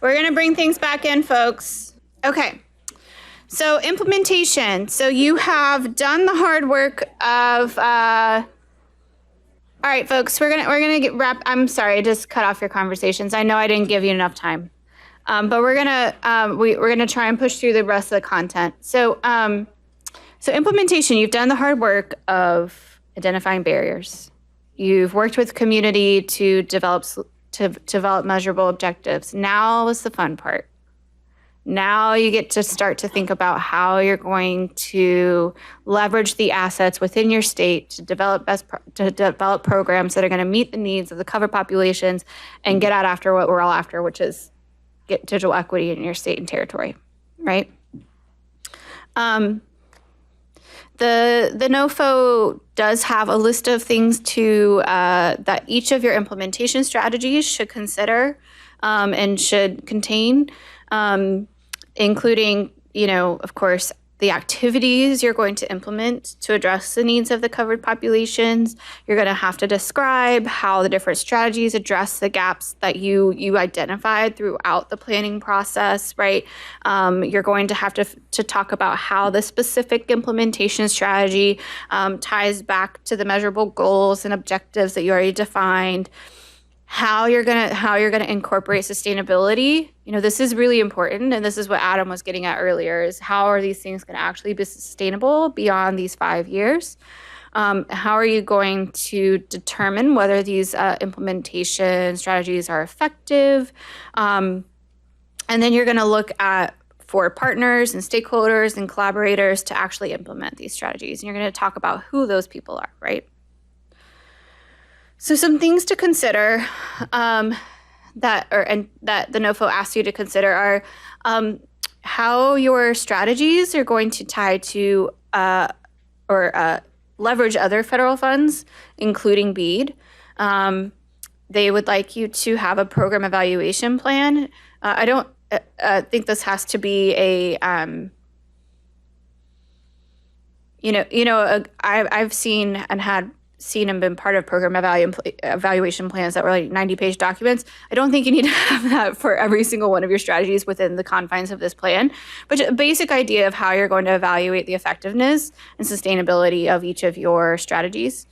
We're going to bring things back in, folks. Okay. So implementation. So you have done the hard work of, all right, folks, we're gonna get wrap. I'm sorry, I just cut off your conversations. I know I didn't give you enough time, but we're gonna try and push through the rest of the content. So implementation. You've done the hard work of identifying barriers. You've worked with community to develop measurable objectives. Now is the fun part. Now you get to start to think about how you're going to leverage the assets within your state to develop programs that are going to meet the needs of the covered populations and get out after what we're all after, which is get digital equity in your state and territory, right? The NOFO does have a list of things that each of your implementation strategies should consider and should contain. Including, of course, the activities you're going to implement to address the needs of the covered populations. You're going to have to describe how the different strategies address the gaps that you identified throughout the planning process, right? You're going to have to talk about how the specific implementation strategy ties back to the measurable goals and objectives that you already defined. How you're gonna incorporate sustainability. This is really important, and this is what Adam was getting at earlier, is how are these things gonna actually be sustainable beyond these 5 years? How are you going to determine whether these implementation strategies are effective? And then you're gonna look at for partners and stakeholders and collaborators to actually implement these strategies. And you're gonna talk about who those people are, right? So some things to consider that the NOFO asks you to consider are how your strategies are going to tie to leverage other federal funds, including BEAD. They would like you to have a program evaluation plan. I don't think this has to be I've seen and been part of program evaluation plans that were like 90-page documents. I don't think you need to have that for every single one of your strategies within the confines of this plan, but just a basic idea of how you're going to evaluate the effectiveness and sustainability of each of your strategies,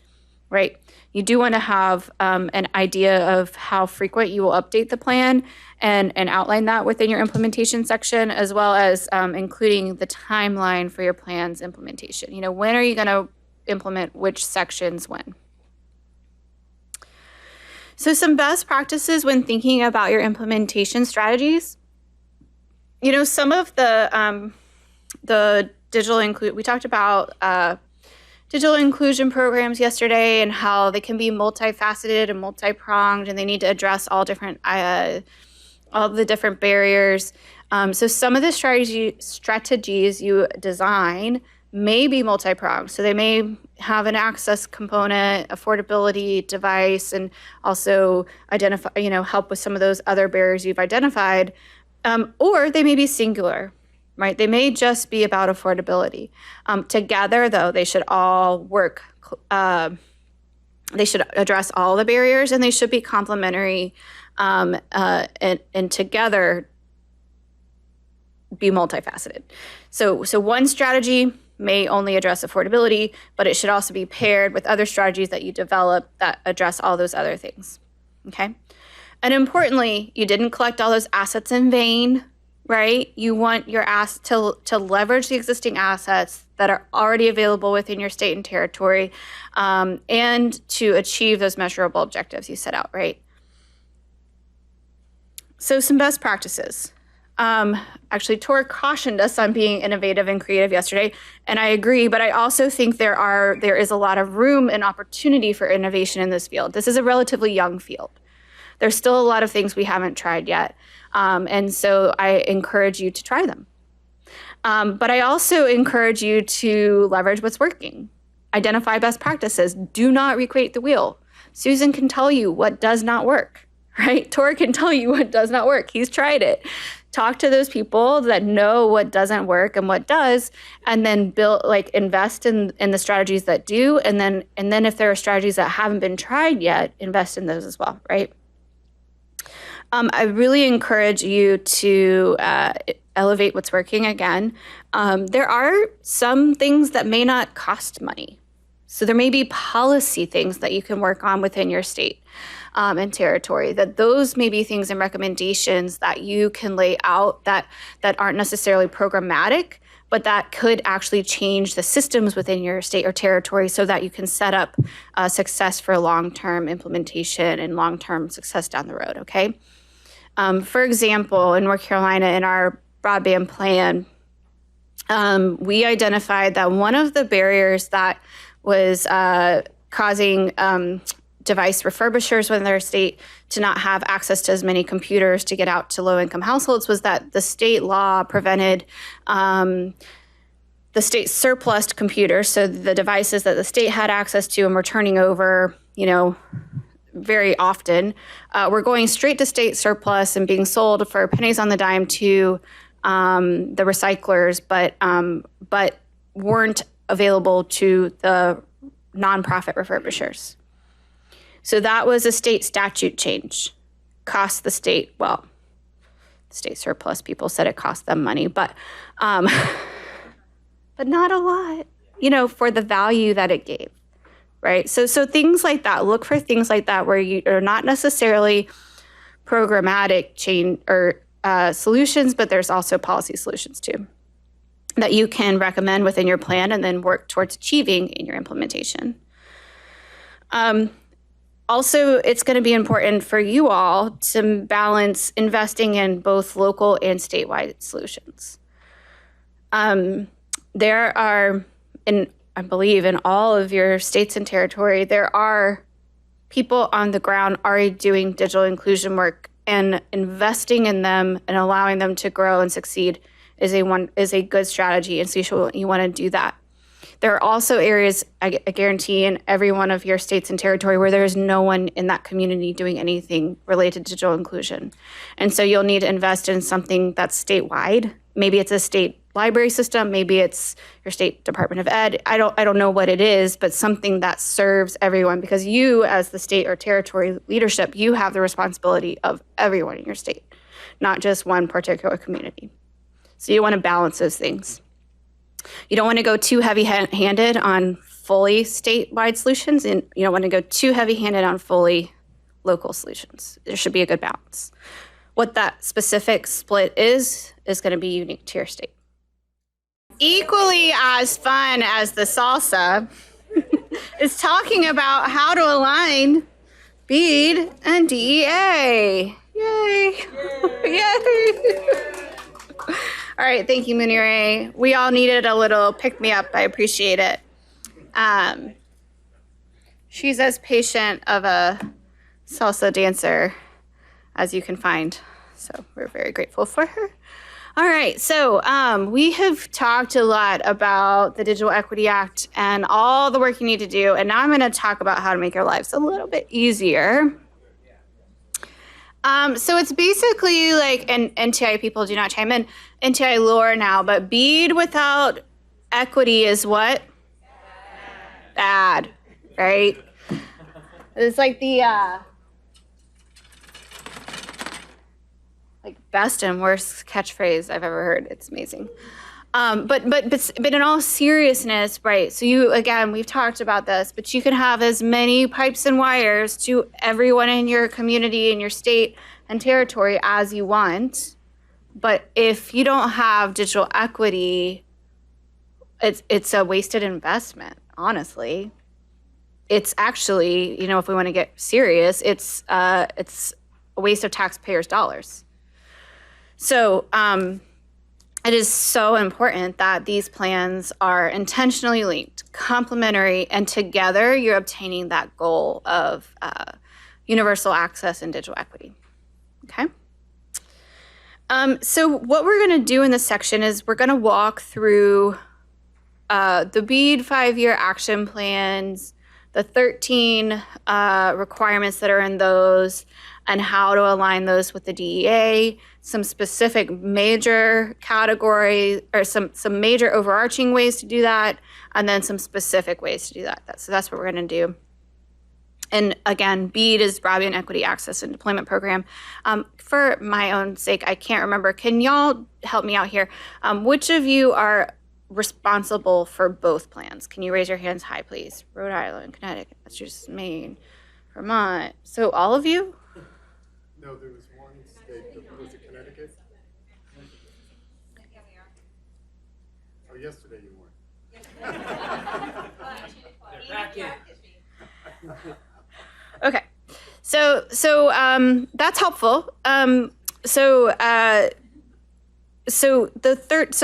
right? You do want to have an idea of how frequent you will update the plan and outline that within your implementation section, as well as including the timeline for your plan's implementation. When are you going to implement which sections when? So some best practices when thinking about your implementation strategies. Some of the we talked about digital inclusion programs yesterday and how they can be multifaceted and multi-pronged, and they need to address all the different barriers. So some of the strategies you design may be multi-pronged. So they may have an access component, affordability, device, and also help with some of those other barriers you've identified. Or they may be singular, right? They may just be about affordability. Together, though, they should all work. They should address all the barriers, and they should be complementary, and together be multifaceted. So one strategy may only address affordability, but it should also be paired with other strategies that you develop that address all those other things, okay? And importantly, you didn't collect all those assets in vain, right? You want your to leverage the existing assets that are already available within your state and territory, and to achieve those measurable objectives you set out, right? So some best practices. Actually, Tor cautioned us on being innovative and creative yesterday, and I agree, but I also think there is a lot of room and opportunity for innovation in this field. This is a relatively young field. There's still a lot of things we haven't tried yet, and so I encourage you to try them. But I also encourage you to leverage what's working. Identify best practices. Do not recreate the wheel. Susan can tell you what does not work, right? Tor can tell you what does not work. He's tried it. Talk to those people that know what doesn't work and what does, and then invest in the strategies that do. And then if there are strategies that haven't been tried yet, invest in those as well, right? I really encourage you to elevate what's working again. There are some things that may not cost money. So there may be policy things that you can work on within your state and territory, that those may be things and recommendations that you can lay out that aren't necessarily programmatic, but that could actually change the systems within your state or territory so that you can set up success for long-term implementation and long-term success down the road, okay? For example, in North Carolina, in our broadband plan, we identified that one of the barriers that was causing device refurbishers within their state to not have access to as many computers to get out to low-income households was that the state law prevented the state surplused computers, so the devices that the state had access to and were turning over, very often, were going straight to state surplus and being sold for pennies on the dime to the recyclers, but weren't available to the nonprofit refurbishers. So that was a state statute change. Cost the state, well, the state surplus people said it cost them money, but not a lot, for the value that it gave, right? So things like that, look for things like that where you are not necessarily programmatic change or solutions, but there's also policy solutions too that you can recommend within your plan and then work towards achieving in your implementation. Also, it's going to be important for you all to balance investing in both local and statewide solutions. There are, I believe in all of your states and territory, there are people on the ground already doing digital inclusion work, and investing in them and allowing them to grow and succeed is a good strategy, and so you want to do that. There are also areas, I guarantee, in every one of your states and territory where there is no one in that community doing anything related to digital inclusion. And so you'll need to invest in something that's statewide. Maybe it's a state library system, maybe it's your state Department of Ed. I don't know what it is, but something that serves everyone, because you as the state or territory leadership, you have the responsibility of everyone in your state, not just one particular community. So you want to balance those things. You don't want to go too heavy-handed on fully statewide solutions, and you don't want to go too heavy-handed on fully local solutions. There should be a good balance. What that specific split is going to be unique to your state. Equally as fun as the salsa is talking about how to align BEAD and DEA. Yay! Yay! All right, thank you, Munire. We all needed a little pick-me-up. I appreciate it. She's as patient of a salsa dancer as you can find, so we're very grateful for her. All right, so we have talked a lot about the Digital Equity Act and all the work you need to do, and now I'm going to talk about how to make your lives a little bit easier. So it's basically like, and NTI people do not chime in, NTI lore now, but BEAD without equity is what? Bad, right? It's like the best and worst catchphrase I've ever heard. It's amazing. But in all seriousness, right? So we've talked about this, but you can have as many pipes and wires to everyone in your community, in your state and territory as you want. But if you don't have digital equity, it's a wasted investment, honestly. It's actually, if we want to get serious, it's a waste of taxpayers' dollars. So, it is so important that these plans are intentionally linked, complementary, and together you're obtaining that goal of universal access and digital equity. Okay? So what we're going to do in this section is we're going to walk through the BEAD 5-year action plans, the 13 requirements that are in those, and how to align those with the DEA, some specific major categories, or some major overarching ways to do that, and then some specific ways to do that. So that's what we're going to do. And again, BEAD is Broadband Equity Access and Deployment Program. For my own sake, I can't remember. Can y'all help me out here? Which of you are responsible for both plans? Can you raise your hands high, please? Rhode Island, Connecticut, Massachusetts, Maine, Vermont. So all of you? No, there was one state that was it Connecticut? Oh, yesterday you weren't. Okay, so that's helpful. So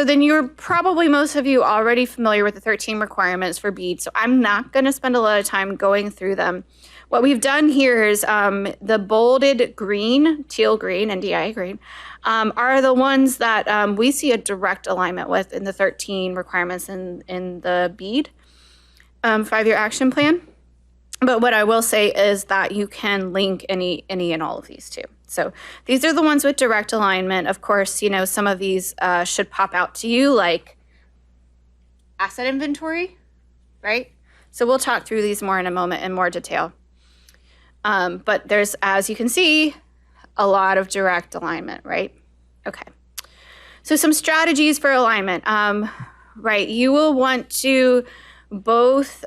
then you're probably, most of you, already familiar with the 13 requirements for BEAD. So I'm not going to spend a lot of time going through them. What we've done here is the bolded green, teal green, and DI green are the ones that we see a direct alignment with in the 13 requirements in the BEAD 5-year action plan. But what I will say is that you can link any and all of these too. So these are the ones with direct alignment. Of course, you know, some of these should pop out to you, like asset inventory, right? So we'll talk through these more in a moment in more detail. But there's, as you can see, a lot of direct alignment, right? Okay. So some strategies for alignment, right? You will want to both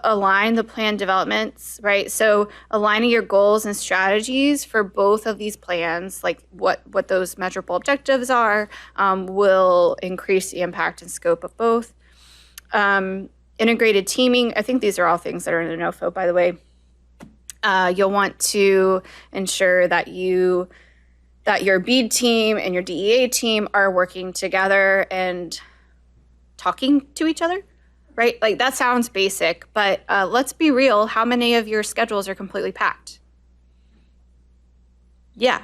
align the plan developments, right? So aligning your goals and strategies for both of these plans, like what those measurable objectives are, will increase the impact and scope of both. Integrated teaming, I think these are all things that are in the NOFO, by the way. You'll want to ensure that your BEAD team and your DEA team are working together and talking to each other, right? Like that sounds basic, but let's be real. How many of your schedules are completely packed? Yeah,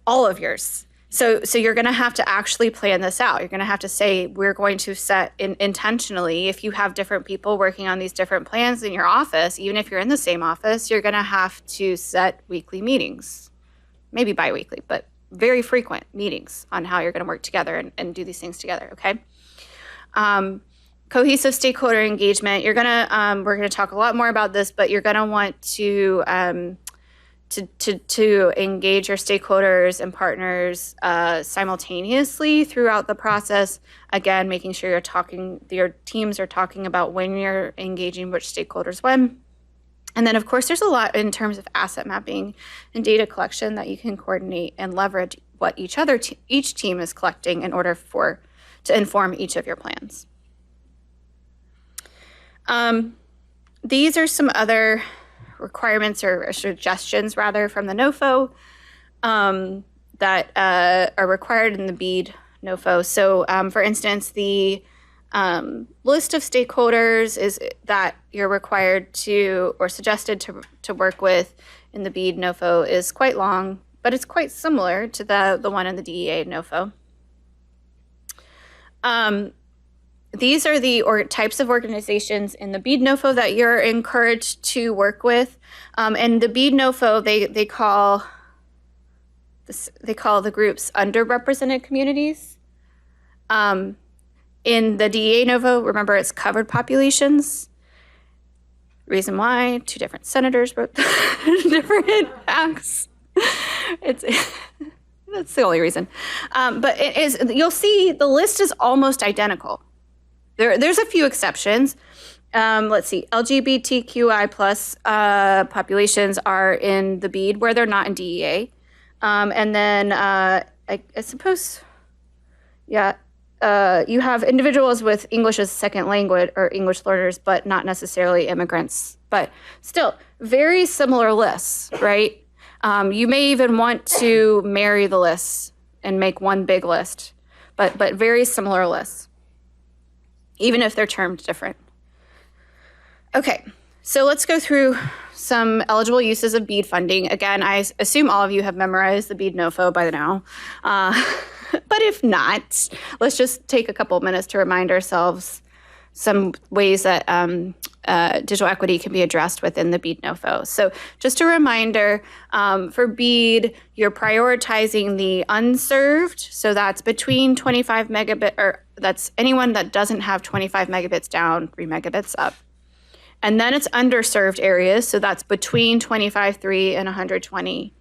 all of yours. So you're going to have to actually plan this out. You're going to have to say, we're going to set intentionally, if you have different people working on these different plans in your office, even if you're in the same office, you're going to have to set weekly meetings, maybe biweekly, but very frequent meetings on how you're going to work together and do these things together, okay? Cohesive stakeholder engagement. You're gonna we're gonna talk a lot more about this, but you're gonna want to engage your stakeholders and partners simultaneously throughout the process. Again, making sure your teams are talking about when you're engaging which stakeholders when. And then, of course, there's a lot in terms of asset mapping and data collection that you can coordinate and leverage what each team is collecting in order to inform each of your plans. These are some other requirements or suggestions, rather, from the NOFO that are required in the BEAD NOFO. So, for instance, the list of stakeholders is that you're required to or suggested to work with in the BEAD NOFO is quite long, but it's quite similar to the one in the DEA NOFO. These are the types of organizations in the BEAD NOFO that you're encouraged to work with. And the BEAD NOFO, they call the groups underrepresented communities. In the DEA NOFO, remember, it's covered populations. Reason why, 2 different senators wrote different acts. That's the only reason. But it is, you'll see the list is almost identical. There's a few exceptions. Let's see, LGBTQI plus populations are in the BEAD where they're not in DEA. And then I suppose, yeah, you have individuals with English as a second language or English learners, but not necessarily immigrants. But still, very similar lists, right? You may even want to marry the lists and make one big list, but very similar lists, even if they're termed different. Okay, so let's go through some eligible uses of BEAD funding. Again, I assume all of you have memorized the BEAD NOFO by now. But if not, let's just take a couple minutes to remind ourselves some ways that digital equity can be addressed within the BEAD NOFO. So just a reminder, for BEAD, you're prioritizing the unserved. So that's between 25 megabit, or that's anyone that doesn't have 25 megabits down, 3 megabits up. And then it's underserved areas, so that's between 25.3 and 120.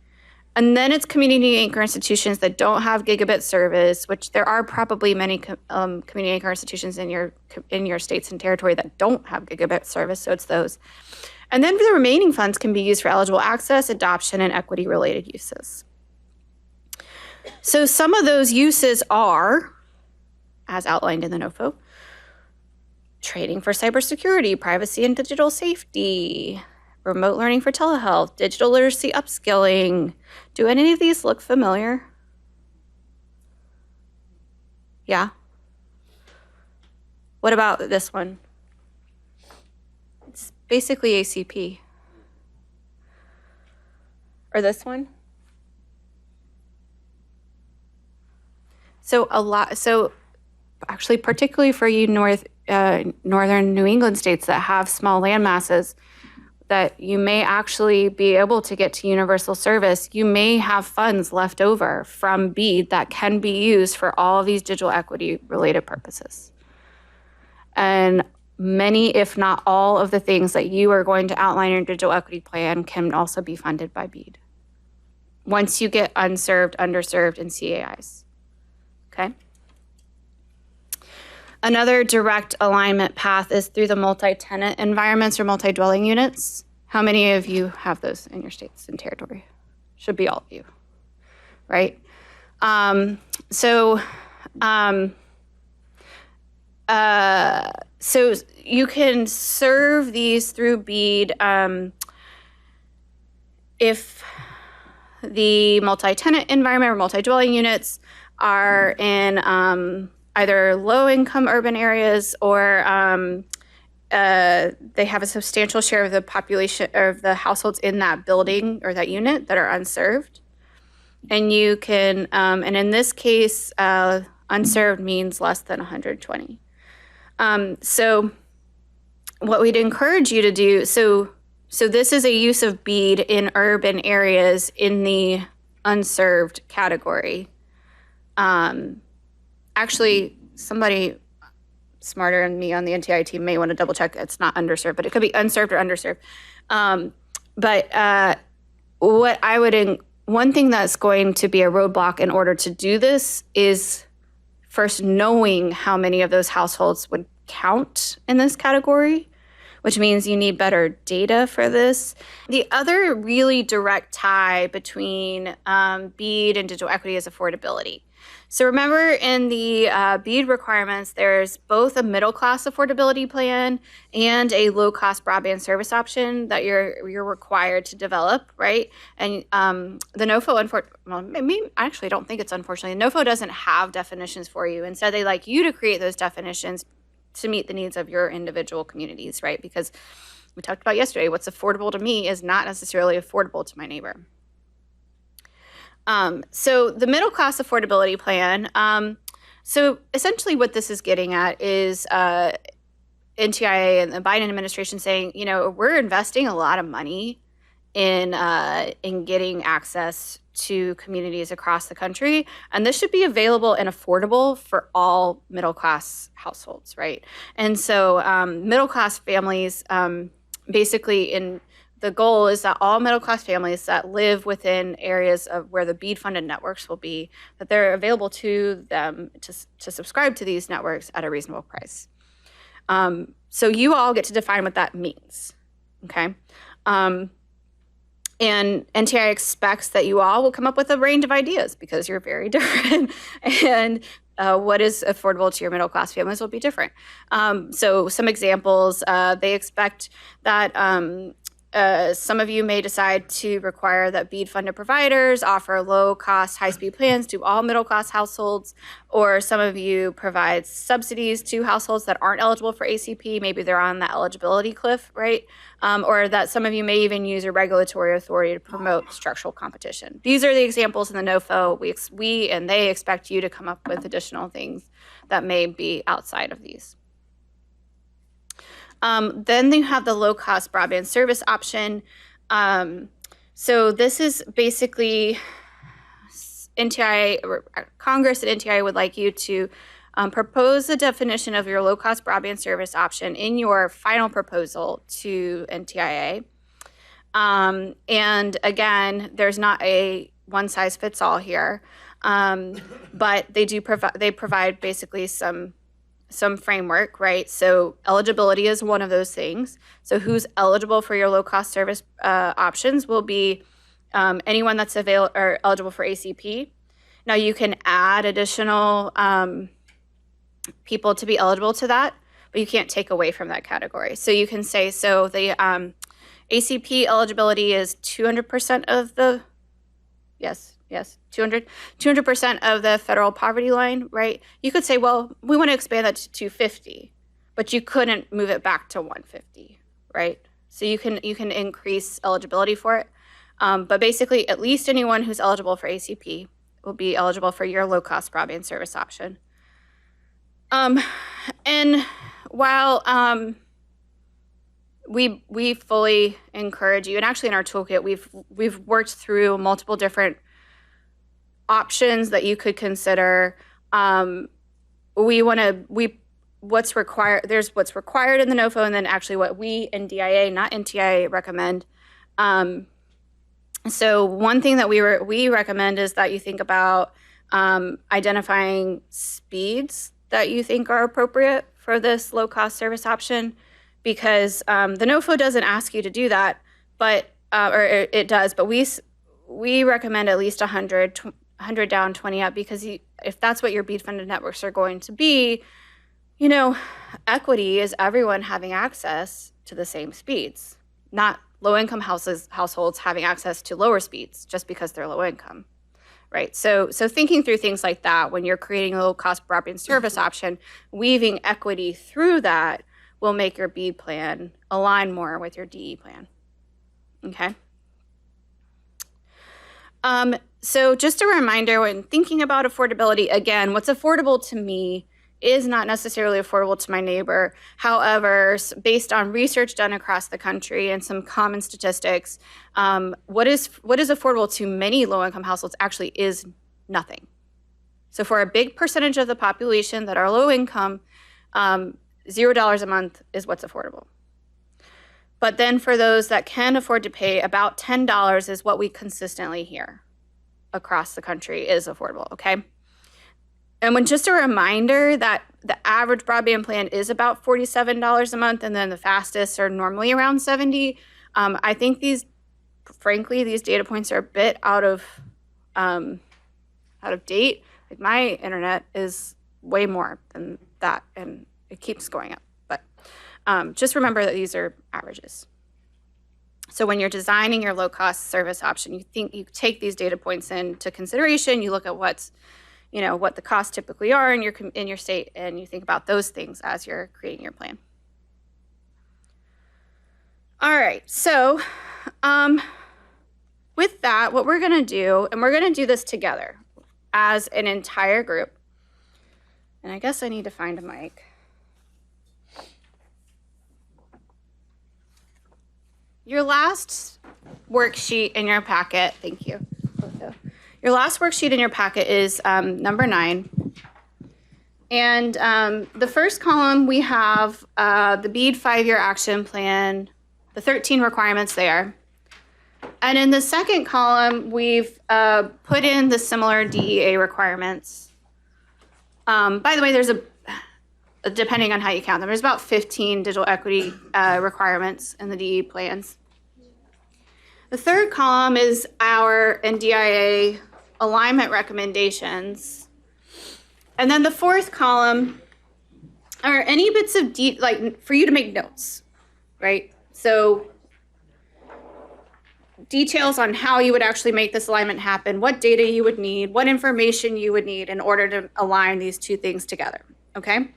And then it's community anchor institutions that don't have gigabit service, which there are probably many community anchor institutions in your states and territory that don't have gigabit service, so it's those. And then the remaining funds can be used for eligible access, adoption, and equity-related uses. So some of those uses are, as outlined in the NOFO, training for cybersecurity, privacy and digital safety, remote learning for telehealth, digital literacy upskilling. Do any of these look familiar? Yeah? What about this one? It's basically ACP. Or this one? So actually, particularly for you northern New England states that have small land masses, that you may actually be able to get to universal service, you may have funds left over from BEAD that can be used for all of these digital equity related purposes. And many, if not all, of the things that you are going to outline in your digital equity plan can also be funded by BEAD once you get unserved, underserved, and CAIs. Okay? Another direct alignment path is through the multi-tenant environments or multi-dwelling units. How many of you have those in your states and territory? Should be all of you, right? So you can serve these through BEAD if the multi-tenant environment or multi-dwelling units are in either low-income urban areas or they have a substantial share of the population of the households in that building or that unit that are unserved. And you can, and in this case, unserved means less than 120. So what we'd encourage you to do, so this is a use of BEAD in urban areas in the unserved category. Actually, somebody smarter than me on the NTI team may want to double check. It's not underserved, but it could be unserved or underserved. One thing that's going to be a roadblock in order to do this is first knowing how many of those households would count in this category, which means you need better data for this. The other really direct tie between BEAD and digital equity is affordability. So remember in the BEAD requirements, there's both a middle class affordability plan and a low cost broadband service option that you're required to develop, right? And the NOFO, I actually don't think it's unfortunately, NOFO doesn't have definitions for you. Instead, they like you to create those definitions to meet the needs of your individual communities, right? Because we talked about yesterday, what's affordable to me is not necessarily affordable to my neighbor. So the middle class affordability plan, so essentially what this is getting at is NTIA and the Biden administration saying, we're investing a lot of money in getting access to communities across the country, and this should be available and affordable for all middle class households, right? And so middle class families, basically the goal is that all middle-class families that live within areas of where the BEAD-funded networks will be, that they're available to them to subscribe to these networks at a reasonable price. So you all get to define what that means, okay? And NTI expects that you all will come up with a range of ideas because you're very different, and what is affordable to your middle-class families will be different. So some examples, they expect that some of you may decide to require that BEAD-funded providers offer low-cost, high-speed plans to all middle-class households, or some of you provide subsidies to households that aren't eligible for ACP. Maybe they're on the eligibility cliff, right? Or that some of you may even use your regulatory authority to promote structural competition. These are the examples in the NOFO. We and they expect you to come up with additional things that may be outside of these. Then you have the low-cost broadband service option. So this is basically NTI, or Congress and NTI would like you to propose the definition of your low-cost broadband service option in your final proposal to NTIA. And again, there's not a one-size-fits-all here, but they provide basically some framework, right? So eligibility is one of those things. So who's eligible for your low-cost service options will be anyone that's eligible for ACP. Now you can add additional people to be eligible to that, but you can't take away from that category. So you can say, so the ACP eligibility is 200% of the, yes, 200% of the federal poverty line, right? You could say, well, we want to expand that to 250, but you couldn't move it back to 150, right? So you can increase eligibility for it. But basically, at least anyone who's eligible for ACP will be eligible for your low-cost broadband service option. And while we fully encourage you, and actually in our toolkit, we've worked through multiple different options that you could consider. What's required, there's what's required in the NOFO, and then actually what we in DIA, not NTIA, recommend. So one thing that we recommend is that you think about identifying speeds that you think are appropriate for this low-cost service option, because the NOFO doesn't ask you to do that, but or it does, but we recommend at least 100 down, 20 up, because if that's what your BEAD funded networks are going to be, equity is everyone having access to the same speeds, not low-income households having access to lower speeds just because they're low income, right? So thinking through things like that when you're creating a low-cost broadband service option, weaving equity through that will make your BEAD plan align more with your DE plan, okay? So just a reminder, when thinking about affordability, again, what's affordable to me is not necessarily affordable to my neighbor. However, based on research done across the country and some common statistics, what is affordable to many low-income households actually is nothing. So for a big percentage of the population that are low income, $0 a month is what's affordable. But then for those that can afford to pay, about $10 is what we consistently hear across the country is affordable, okay? And when just a reminder that the average broadband plan is about $47 a month, and then the fastest are normally around $70. I think frankly, these data points are a bit out of date. Like my internet is way more than that, and it keeps going up. But just remember that these are averages. So when you're designing your low-cost service option, you take these data points into consideration. You look at what the costs typically are in your state, and you think about those things as you're creating your plan. All right, so with that, what we're gonna do, and we're gonna do this together as an entire group, and I guess I need to find a mic. Your last worksheet in your packet, thank you. Your last worksheet in your packet is number 9. And the first column, we have the BEAD 5-year action plan, the 13 requirements there. And in the second column, we've put in the similar DEA requirements. By the way, there's depending on how you count them, there's about 15 digital equity requirements in the DE plans. The third column is our NDIA alignment recommendations. And then the fourth column are any bits of for you to make notes, right? So details on how you would actually make this alignment happen, what data you would need, what information you would need in order to align these two things together, okay?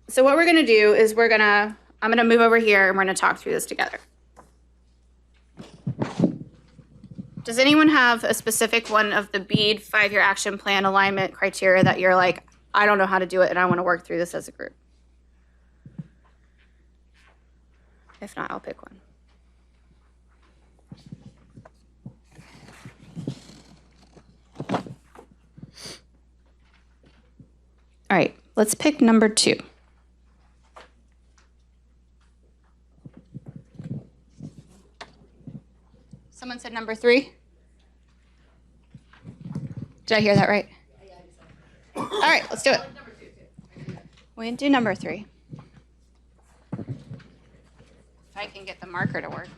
So what we're gonna do is I'm gonna move over here and we're gonna talk through this together. Does anyone have a specific one of the BEAD 5-year action plan alignment criteria that you're like, I don't know how to do it and I wanna work through this as a group? If not, I'll pick one. All All right, let's pick number 2. Someone said number 3? Did I hear that right? All right, let's do it. We can do number 3. If I can get the marker to work.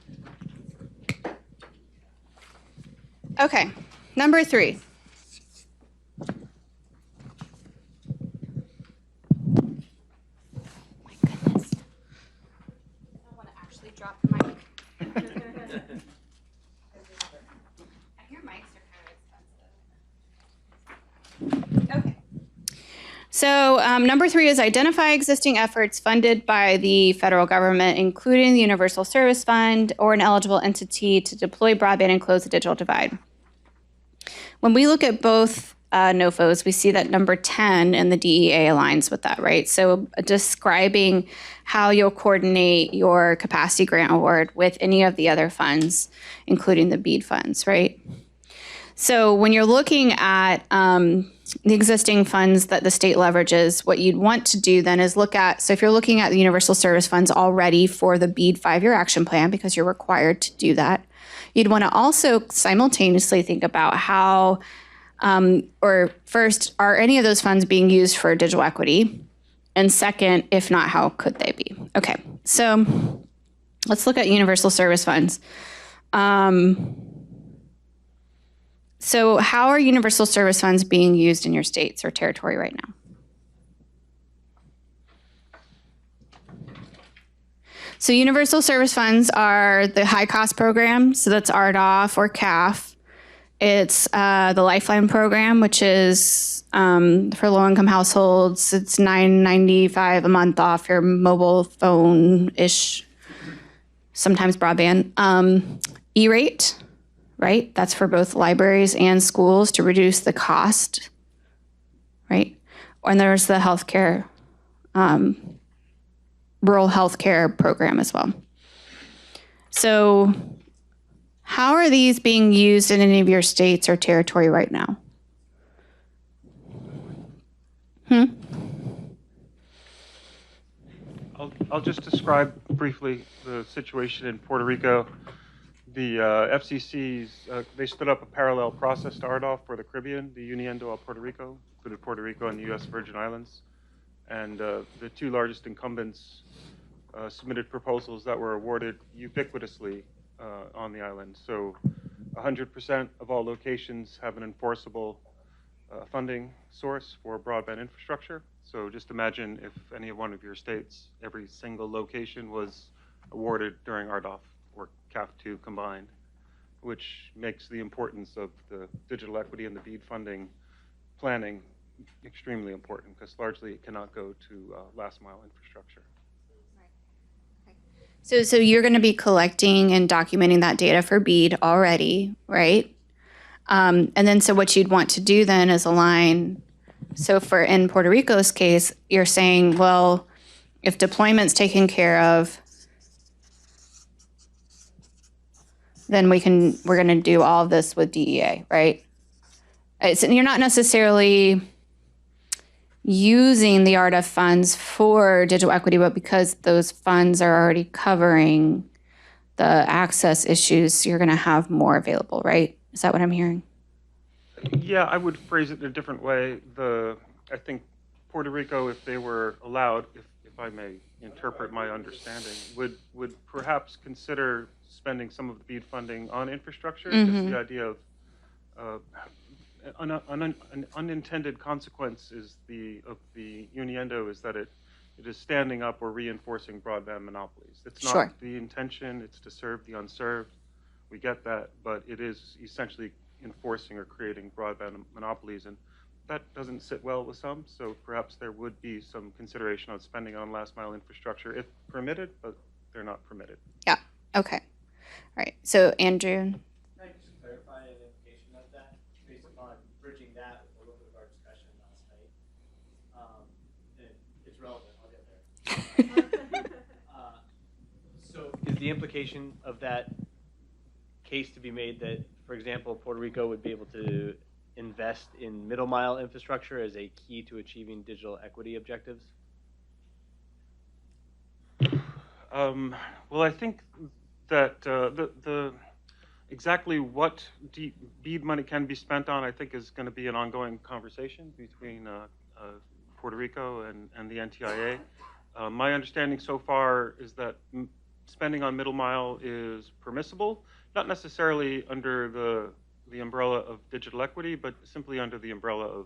Okay, number 3. My goodness. I don't want to actually drop the mic. Your mics are kind of expensive. Okay. So number 3 is identify existing efforts funded by the federal government, including the Universal Service Fund or an eligible entity to deploy broadband and close the digital divide. When we look at both NOFOs, we see that number 10 in the DEA aligns with that, right? So describing how you'll coordinate your capacity grant award with any of the other funds, including the BEAD funds, right? So when you're looking at the existing funds that the state leverages, what you'd want to do then is look at, so if you're looking at the Universal Service Funds already for the BEAD 5-year action plan, because you're required to do that, you'd want to also simultaneously think about how, or first, are any of those funds being used for digital equity? And second, if not, how could they be? Okay, so let's look at Universal Service Funds. So how are Universal Service Funds being used in your states or territory right now? So Universal Service Funds are the high-cost program, so that's RDOF or CAF. It's the Lifeline program, which is for low-income households. It's $9.95 a month off your mobile phone-ish, sometimes broadband. E-rate, right? That's for both libraries and schools to reduce the cost, right? And there's the healthcare, rural healthcare program as well. So how are these being used in any of your states or territory right now? I'll just describe briefly the situation in Puerto Rico. The FCC's, they stood up a parallel process to RDOF for the Caribbean, the Uniendo of Puerto Rico, included Puerto Rico and the U.S. Virgin Islands. And the 2 largest incumbents submitted proposals that were awarded ubiquitously on the island. So 100% of all locations have an enforceable funding source for broadband infrastructure. So just imagine if any one of your states, every single location was awarded during RDOF or CAF2 combined, which makes the importance of the digital equity and the BEAD funding planning extremely important, because largely it cannot go to last mile infrastructure. So you're going to be collecting and documenting that data for BEAD already, right? And then so what you'd want to do then is align. So for in Puerto Rico's case, you're saying, well, if deployment's taken care of, then we're going to do all of this with DEA, right? You're not necessarily using the RDOF funds for digital equity, but because those funds are already covering the access issues, you're going to have more available, right? Is that what I'm hearing? Yeah, I would phrase it in a different way. I think Puerto Rico, if they were allowed, if I may interpret my understanding, would perhaps consider spending some of the BEAD funding on infrastructure. Just the idea of an unintended consequence of the Uniendo is that it is standing up or reinforcing broadband monopolies. It's not the intention, it's to serve the unserved. We get that, but it is essentially enforcing or creating broadband monopolies, and that doesn't sit well with some, so perhaps there would be some consideration on spending on last mile infrastructure if permitted, but they're not permitted. Yeah, okay. All right, so Andrew. Can I just clarify an implication of that, based upon bridging that with a little bit of our discussion last night? And it's relevant, I'll get there. So is the implication of that case to be made that, for example, Puerto Rico would be able to invest in middle mile infrastructure as a key to achieving digital equity objectives? Well, I think that the exactly what BEAD money can be spent on, I think, is going to be an ongoing conversation between Puerto Rico and the NTIA. My understanding so far is that spending on middle mile is permissible, not necessarily under the umbrella of digital equity, but simply under the umbrella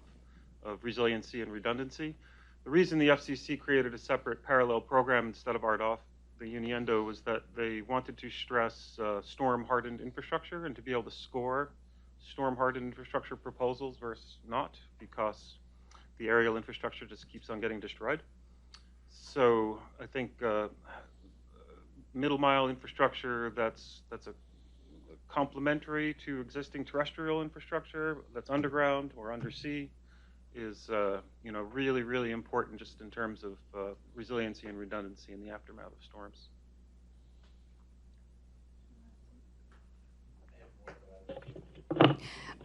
of resiliency and redundancy. The reason the FCC created a separate parallel program instead of RDOF, the Uniendo, was that they wanted to stress storm-hardened infrastructure and to be able to score storm-hardened infrastructure proposals versus not, because the aerial infrastructure just keeps on getting destroyed. So I think middle mile infrastructure that's a complementary to existing terrestrial infrastructure that's underground or undersea is really, really important just in terms of resiliency and redundancy in the aftermath of storms.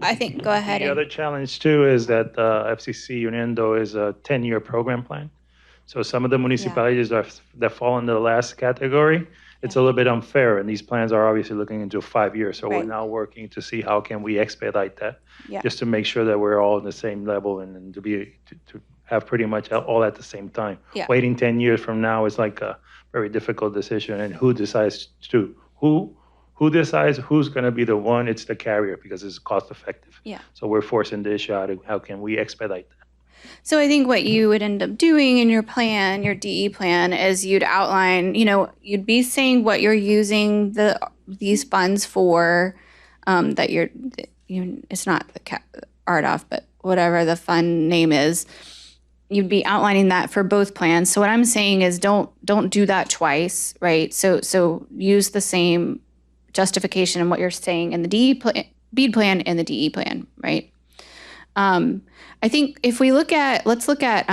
I think, go ahead. The other challenge too is that FCC Uniendo is a 10-year program plan. So some of the municipalities that fall in the last category, it's a little bit unfair. And these plans are obviously looking into 5 years. So we're now working to see how can we expedite that, just to make sure that we're all on the same level and to have pretty much all at the same time. Waiting 10 years from now is like a very difficult decision. And who decides to, who decides who's going to be the one? It's the carrier, because it's cost effective. So we're forcing the issue out of how can we expedite that. So I think what you would end up doing in your plan, your DE plan, is you'd outline, you'd be saying what you're using these funds for, that it's not the RDOF, but whatever the fund name is. You'd be outlining that for both plans. So what I'm saying is don't do that twice, right? So use the same justification in what you're saying in the BEAD plan and the DE plan, right? I think if we let's look at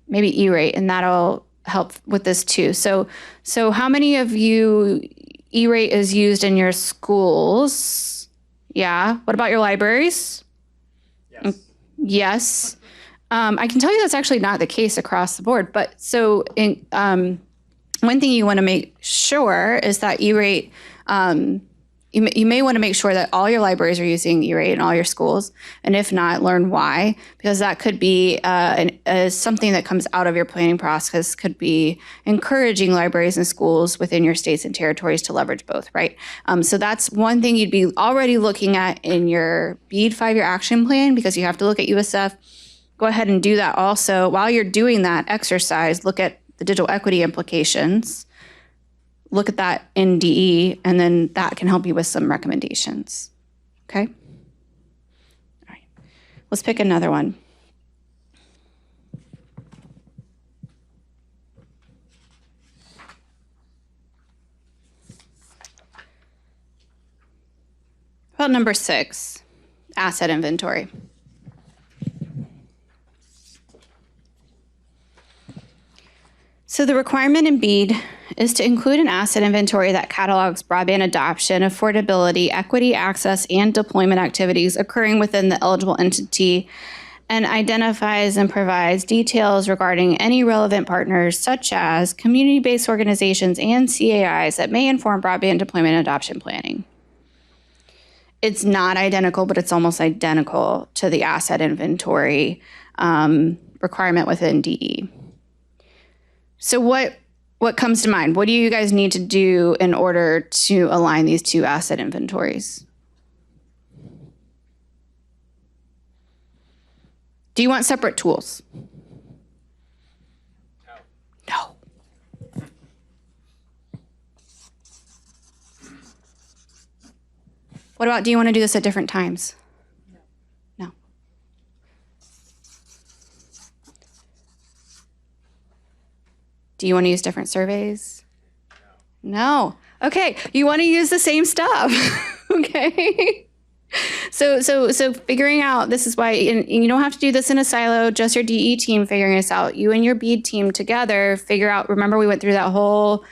maybe E-rate, and that'll help with this too. So how many of you E-rate is used in your schools? Yeah. What about your libraries? Yes. Yes. I can tell you that's actually not the case across the board. But so one thing you want to make sure is that E-rate, you may want to make sure that all your libraries are using E-rate in all your schools. And if not, learn why, because that could be something that comes out of your planning process, could be encouraging libraries and schools within your states and territories to leverage both, right? So that's one thing you'd be already looking at in your BEAD 5-year action plan, because you have to look at USF. Go ahead and do that also. While you're doing that exercise, look at the digital equity implications. Look at that in DE, and then that can help you with some recommendations. Okay? All right. Let's pick another one. How about number 6, asset inventory? So the requirement in BEAD is to include an asset inventory that catalogs broadband adoption, affordability, equity, access, and deployment activities occurring within the eligible entity, and identifies and provides details regarding any relevant partners, such as community-based organizations and CAIs, that may inform broadband deployment and adoption planning. It's not identical, but it's almost identical to the asset inventory requirement within DE. So what comes to mind? What do you guys need to do in order to align these two asset inventories? Do you want separate tools? No. What about, do you want to do this at different times? No. Do you want to use different surveys? No. Okay, you want to use the same stuff. Okay. So figuring out, this is why, and you don't have to do this in a silo, just your DE team figuring this out. You and your BEAD team together figure out, remember we went through that whole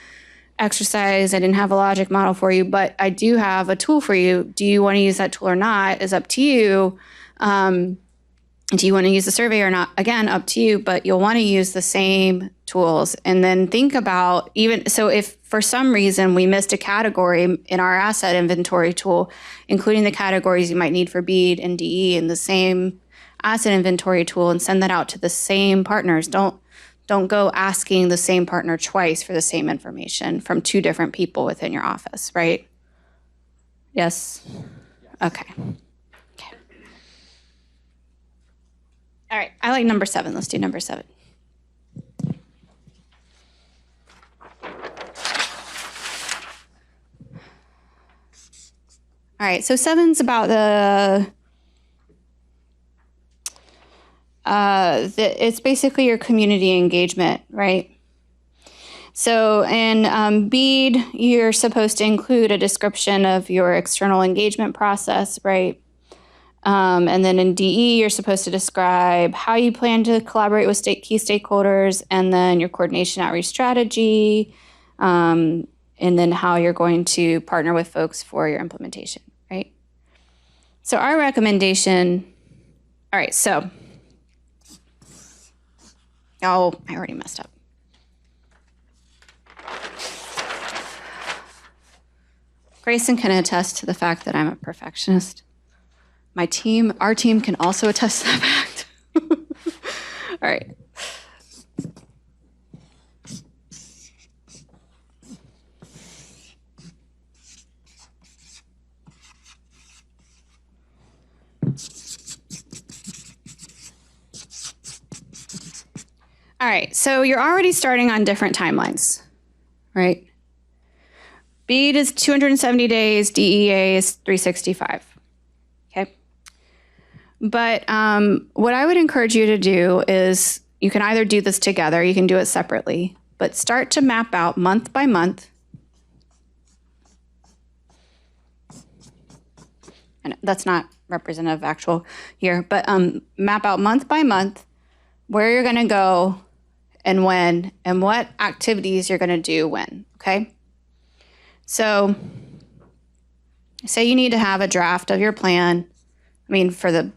exercise. I didn't have a logic model for you, but I do have a tool for you. Do you want to use that tool or not is up to you. Do you want to use the survey or not? Again, up to you, but you'll want to use the same tools. And then think about so if for some reason we missed a category in our asset inventory tool, including the categories you might need for BEAD and DE in the same asset inventory tool, and send that out to the same partners. Don't go asking the same partner twice for the same information from two different people within your office, right? Yes? Okay. All right, I like number 7. Let's do number 7. All right, so 7's about it's basically your community engagement, right? So in BEAD, you're supposed to include a description of your external engagement process, right? And then in DE, you're supposed to describe how you plan to collaborate with key stakeholders, and then your coordination outreach strategy, and then how you're going to partner with folks for your implementation, right? So our recommendation, all right, so, oh, I already messed up. Grayson can attest to the fact that I'm a perfectionist. Our team can also attest to that fact. All right. All right, so you're already starting on different timelines, right? BEAD is 270 days, DEA is 365. Okay. But what I would encourage you to do is you can either do this together, you can do it separately, but start to map out month by month. And that's not representative of actual year, but map out month by month where you're going to go and when, and what activities you're going to do when, okay? So say you need to have a draft of your plan. I mean, for the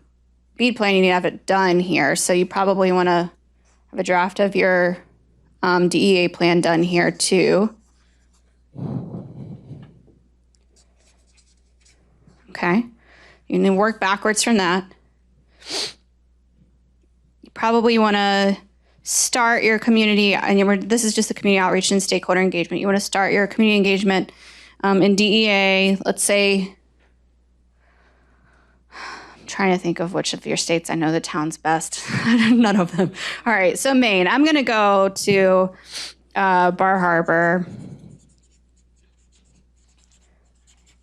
BEAD plan, you need to have it done here. So you probably want to have a draft of your DEA plan done here too. Okay. You can work backwards from that. You probably want to start your community, and this is just the community outreach and stakeholder engagement. You want to start your community engagement in DEA, let's say, I'm trying to think of which of your states I know the town's best. None of them. All right, so Maine. I'm going to go to Bar Harbor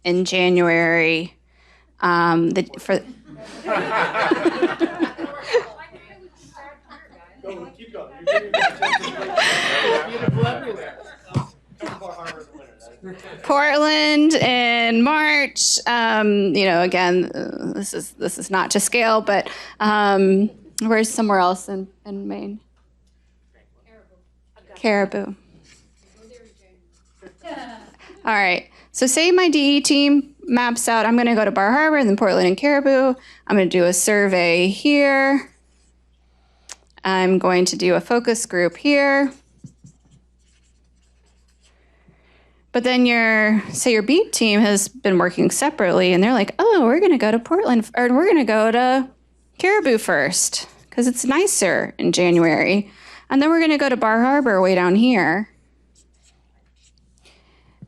in January. Keep going. You're doing beautiful everywhere. Portland in March. Again, this is not to scale, but where's somewhere else in Maine? Caribou. All right. So say my DE team maps out. I'm going to go to Bar Harbor, then Portland and Caribou. I'm going to do a survey here. I'm going to do a focus group here. But then your BEAD team has been working separately, and they're like, oh, we're going to go to Portland, or we're going to go to Caribou first because it's nicer in January. And then we're going to go to Bar Harbor way down here.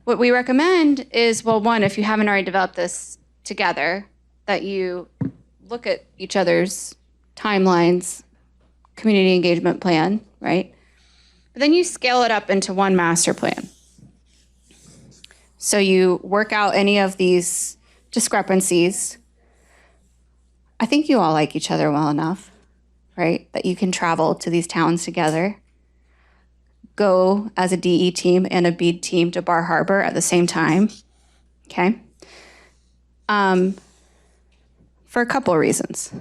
What we recommend is, well, one, if you haven't already developed this together, that you look at each other's timelines, community engagement plan, right? But then you scale it up into one master plan. So you work out any of these discrepancies. I think you all like each other well enough, right? That you can travel to these towns together. Go as a DE team and a BEAD team to Bar Harbor at the same time, okay? For a couple of reasons.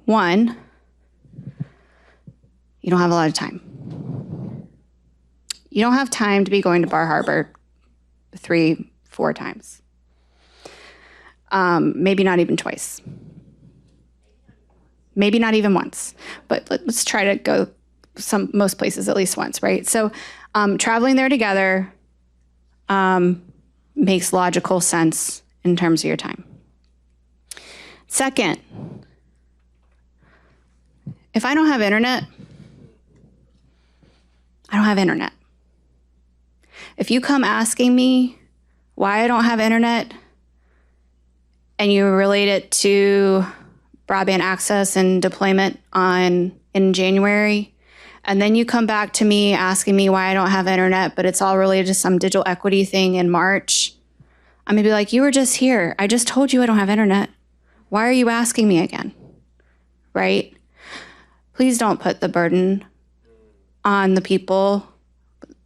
One, you don't have a lot of time. You don't have time to be going to Bar Harbor 3-4 times. maybe not even twice. Maybe not even once, but let's try to go most places at least once, right? So traveling there together makes logical sense in terms of your time. Second, if I don't have internet, I don't have internet. If you come asking me why I don't have internet and you relate it to broadband access and deployment in January, and then you come back to me asking me why I don't have internet, but it's all related to some digital equity thing in March, I'm gonna be like, you were just here. I just told you I don't have internet. Why are you asking me again? Right? Please don't put the burden on the people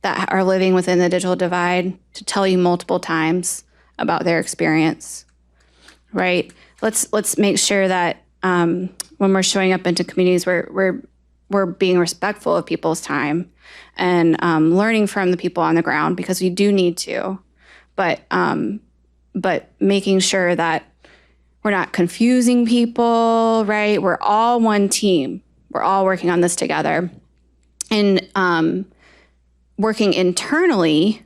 that are living within the digital divide to tell you multiple times about their experience, right? Let's make sure that when we're showing up into communities, we're being respectful of people's time and learning from the people on the ground, because we do need to, but making sure that we're not confusing people, right? We're all one team. We're all working on this together, and working internally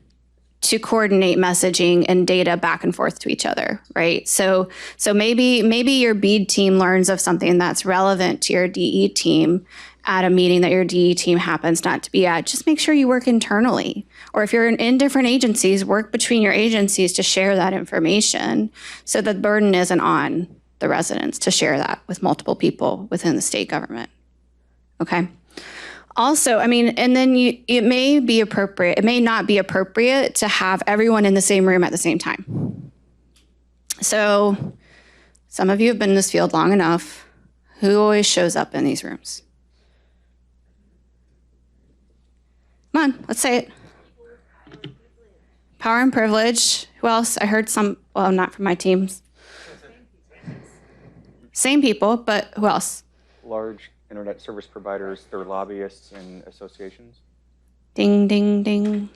to coordinate messaging and data back and forth to each other, right? So maybe your BEAD team learns of something that's relevant to your DE team at a meeting that your DE team happens not to be at. Just make sure you work internally. Or if you're in different agencies, work between your agencies to share that information so that the burden isn't on the residents to share that with multiple people within the state government, okay? Also, I mean, and then it may not be appropriate to have everyone in the same room at the same time. So some of you have been in this field long enough. Who always shows up in these rooms? Come on, let's say it. Power and privilege. Who else? I heard some, well, not from my teams. Same people, but who else? Large internet service providers, their lobbyists and associations. Ding, ding, ding.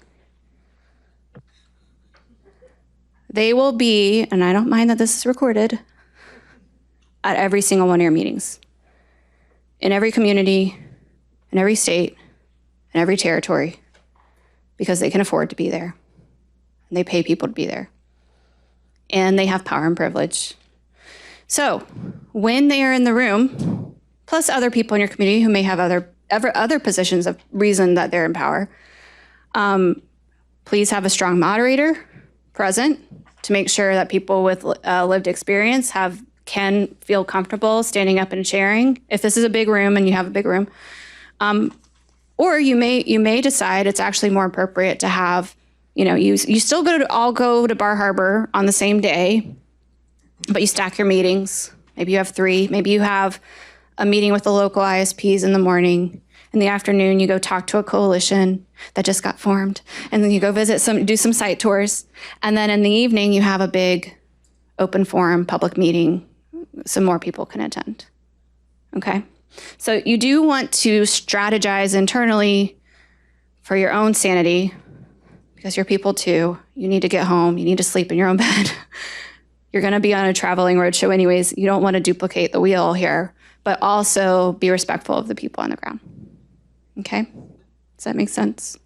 They will be, and I don't mind that this is recorded, at every single one of your meetings. In every community, in every state, in every territory, because they can afford to be there. And they pay people to be there. And they have power and privilege. So when they are in the room, plus other people in your community who may have other positions of reason that they're in power, please have a strong moderator present to make sure that people with lived experience can feel comfortable standing up and sharing. If this is a big room and you have a big room, or you may decide it's actually more appropriate to have, you still all go to Bar Harbor on the same day, but you stack your meetings. Maybe you have 3. Maybe you have a meeting with the local ISPs in the morning. In the afternoon, you go talk to a coalition that just got formed. And then you go do some site tours. And then in the evening, you have a big open forum, public meeting, so more people can attend. Okay? So you do want to strategize internally for your own sanity, because you're people too. You need to get home. You need to sleep in your own bed. You're going to be on a traveling roadshow anyways. You don't want to duplicate the wheel here, but also be respectful of the people on the ground. Okay? Does that make sense?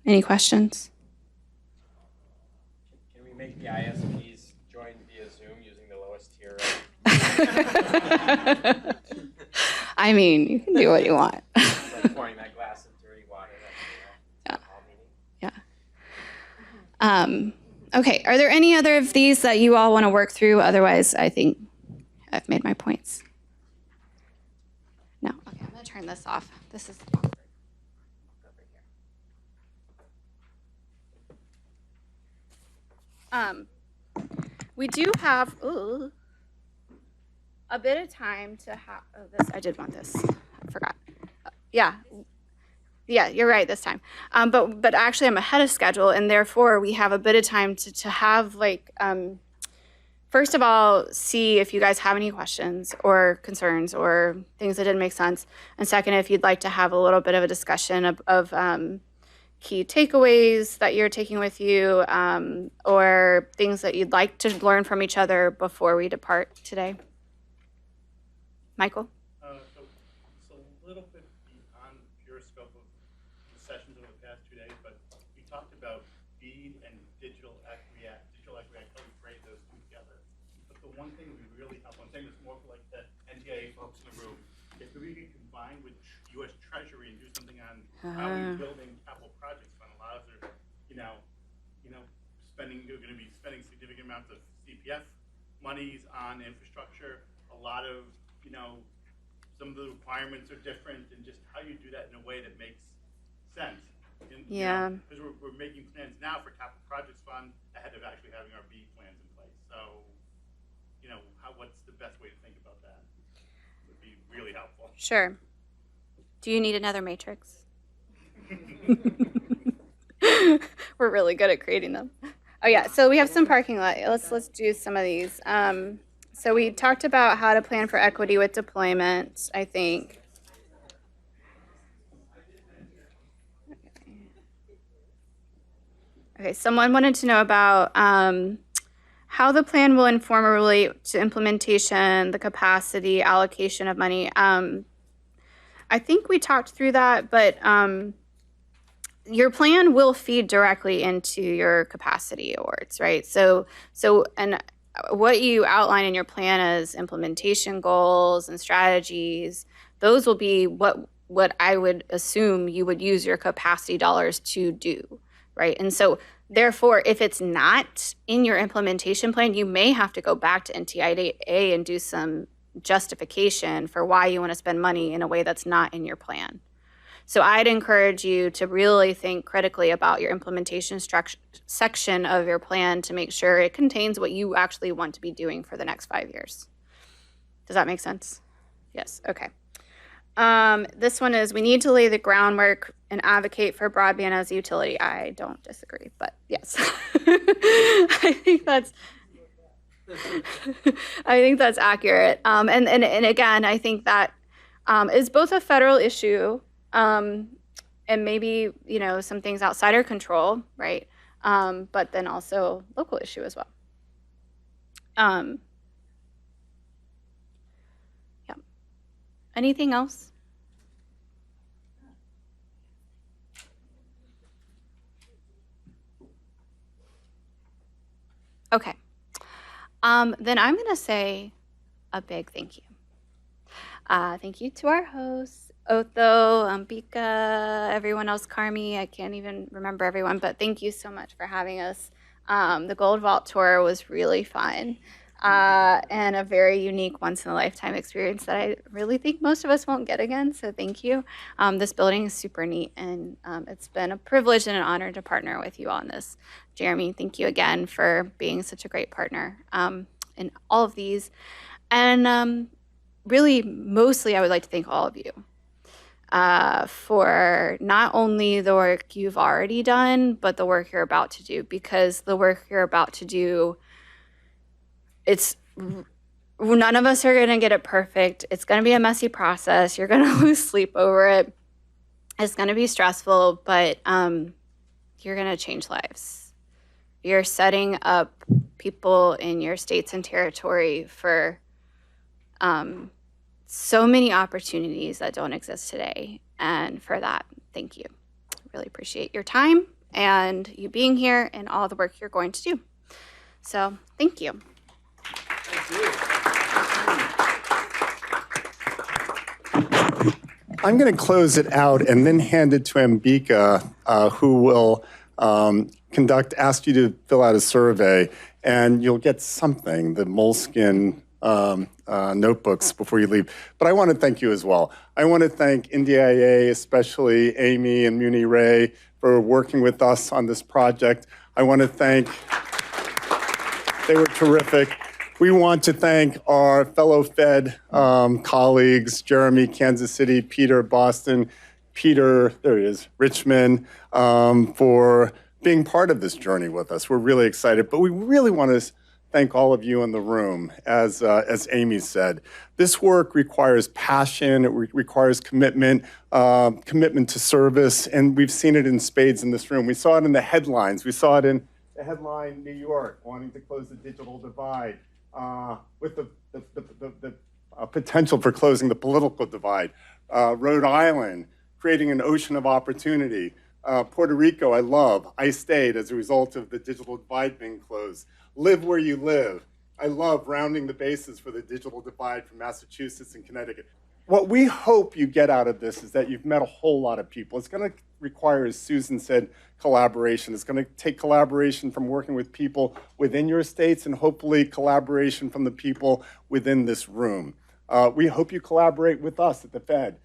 Any questions? Can we make the ISPs join via Zoom using the lowest tier? I mean, you can do what you want. Like pouring that glass of dirty water. Okay, are there any other of these that you all want to work through? Otherwise, I think I've made my points. No? Okay, I'm going to turn this off. This is awkward. Over here. We do have a bit of time to have, I did want this. I forgot. Yeah, you're right this time. But actually I'm ahead of schedule, and therefore we have a bit of time to have first of all, see if you guys have any questions or concerns or things that didn't make sense. And second, if you'd like to have a little bit of a discussion of key takeaways that you're taking with you, or things that you'd like to learn from each other before we depart today? Michael? So it's a little bit beyond the pure scope of the sessions over the past 2 days, but we talked about BEAD and digital equity act, how we trade those two together. But the one thing we really help, I'm saying this more for like the NTIA folks in the room, if we could combine with U.S. Treasury and do something on how we're building capital projects fund allows her, spending, you're going to be spending significant amounts of CPF monies on infrastructure, a lot of some of the requirements are different, and just how you do that in a way that makes sense. Because we're making plans now for capital projects fund ahead of actually having our BEAD plans in place. So, what's the best way to think about that? Would be really helpful. Sure. Do you need another matrix? We're really good at creating them. Oh yeah, so we have some parking lot. Let's do some of these. So we talked about how to plan for equity with deployment, I think. Okay, someone wanted to know about how the plan will inform or relate to implementation, the capacity, allocation of money. I think we talked through that, but your plan will feed directly into your capacity awards, right? And what you outline in your plan as implementation goals and strategies, those will be what I would assume you would use your capacity dollars to do, right? And so therefore, if it's not in your implementation plan, you may have to go back to NTIA and do some justification for why you want to spend money in a way that's not in your plan. So I'd encourage you to really think critically about your implementation section of your plan to make sure it contains what you actually want to be doing for the next 5 years. Does that make sense? Yes, okay. This one is, we need to lay the groundwork and advocate for broadband as a utility. I don't disagree, but yes. I think that's accurate. And again, I think that is both a federal issue, and maybe, some things outside our control, right? But then also local issue as well. Yeah. Anything else? Okay. Then I'm going to say a big thank you. Thank you to our hosts, Otho, Ambika, everyone else, Carmi. I can't even remember everyone, but thank you so much for having us. The Gold Vault tour was really fun, and a very unique once-in-a-lifetime experience that I really think most of us won't get again, so thank you. This building is super neat, and it's been a privilege and an honor to partner with you on this. Jeremy, thank you again for being such a great partner in all of these. And really, mostly, I would like to thank all of you for not only the work you've already done, but the work you're about to do, because the work you're about to do, none of us are going to get it perfect. It's going to be a messy process. You're going to lose sleep over it. It's going to be stressful, but you're going to change lives. You're setting up people in your states and territory for so many opportunities that don't exist today. And for that, thank you. Really appreciate your time and you being here and all the work you're going to do. So thank you. I'm going to close it out and then hand it to Ambika, who will ask you to fill out a survey, and you'll get something, the moleskin notebooks before you leave. But I want to thank you as well. I want to thank NDIA, especially Amy and Muni Ray, for working with us on this project. I want to thank, they were terrific. We want to thank our fellow Fed colleagues, Jeremy, Kansas City, Peter, Boston, Peter, there he is, Richmond, for being part of this journey with us. We're really excited, but we really want to thank all of you in the room. As Amy said, this work requires passion, it requires commitment, commitment to service, and we've seen it in spades in this room. We saw it in the headlines. We saw it in the headline New York, wanting to close the digital divide, with the potential for closing the political divide. Rhode Island, creating an ocean of opportunity. Puerto Rico, I love. I stayed as a result of the digital divide being closed. Live where you live. I love rounding the bases for the digital divide from Massachusetts and Connecticut. What we hope you get out of this is that you've met a whole lot of people. It's going to require, as Susan said, collaboration. It's going to take collaboration from working with people within your states and hopefully collaboration from the people within this room. We hope you collaborate with us at the Fed.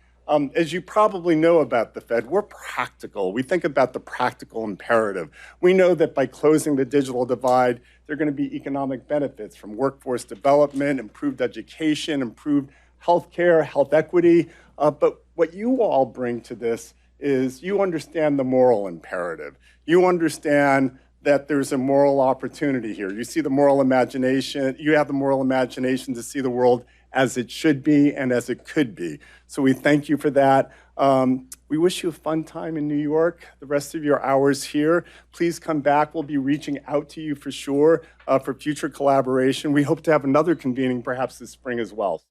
As you probably know about the Fed, we're practical. We think about the practical imperative. We know that by closing the digital divide, there are going to be economic benefits from workforce development, improved education, improved healthcare, health equity. But what you all bring to this is you understand the moral imperative. You understand that there's a moral opportunity here. You see the moral imagination, you have the moral imagination to see the world as it should be and as it could be. So we thank you for that. We wish you a fun time in New York, the rest of your hours here. Please come back. We'll be reaching out to you for sure for future collaboration. We hope to have another convening perhaps this spring as well.